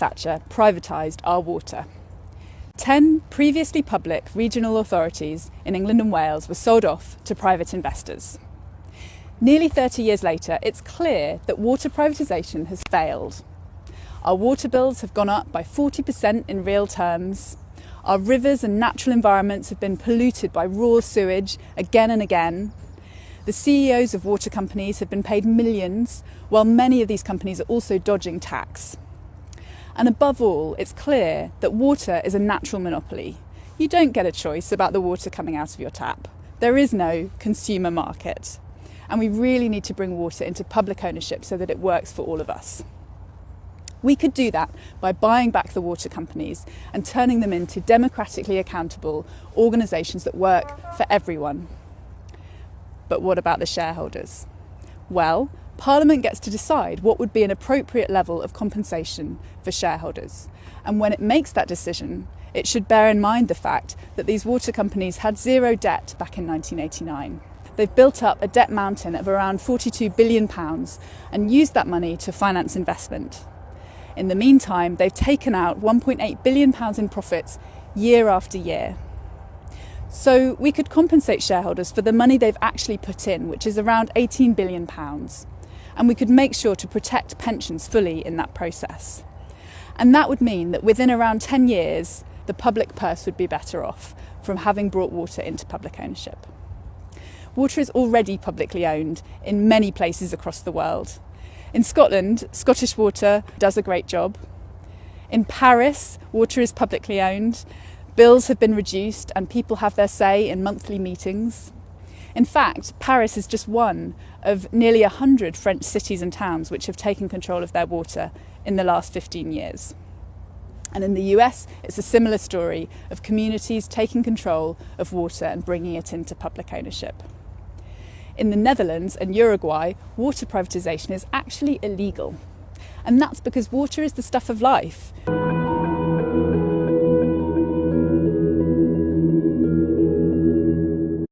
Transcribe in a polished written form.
Thatcher privatised our water. 10 previously public regional authorities in England and Wales were sold off to private investors. Nearly 30 years later, it's clear that water privatisation has failed. Our water bills have gone up by 40% in real terms. Our rivers and natural environments have been polluted by raw sewage again and again. The CEOs of water companies have been paid millions, while many of these companies are also dodging tax. And above all, it's clear that water is a natural monopoly. You don't get a choice about the water coming out of your tap. There is no consumer market. And we really need to bring water into public ownership so that it works for all of us. We could do that by buying back the water companies and turning them into democratically accountable organisations that work for everyone. But what about the shareholders? Well, Parliament gets to decide what would be an appropriate level of compensation for shareholders. And when it makes that decision, it should bear in mind the fact that these water companies had zero debt back in 1989. They've built up a debt mountain of around £42 billion and used that money to finance investment. In the meantime, they've taken out £1.8 billion in profits year after year. So we could compensate shareholders for the money they've actually put in, which is around £18 billion. And we could make sure to protect pensions fully in that process. And that would mean that within around 10 years, the public purse would be better off from having brought water into public ownership. Water is already publicly owned in many places across the world. In Scotland, Scottish Water does a great job. In Paris, water is publicly owned. Bills have been reduced and people have their say in monthly meetings. In fact, Paris is just one of nearly 100 French cities and towns which have taken control of their water in the last 15 years. And in the US, it's a similar story of communities taking control of water and bringing it into public ownership. In the Netherlands and Uruguay, water privatisation is actually illegal. And that's because water is the stuff of life.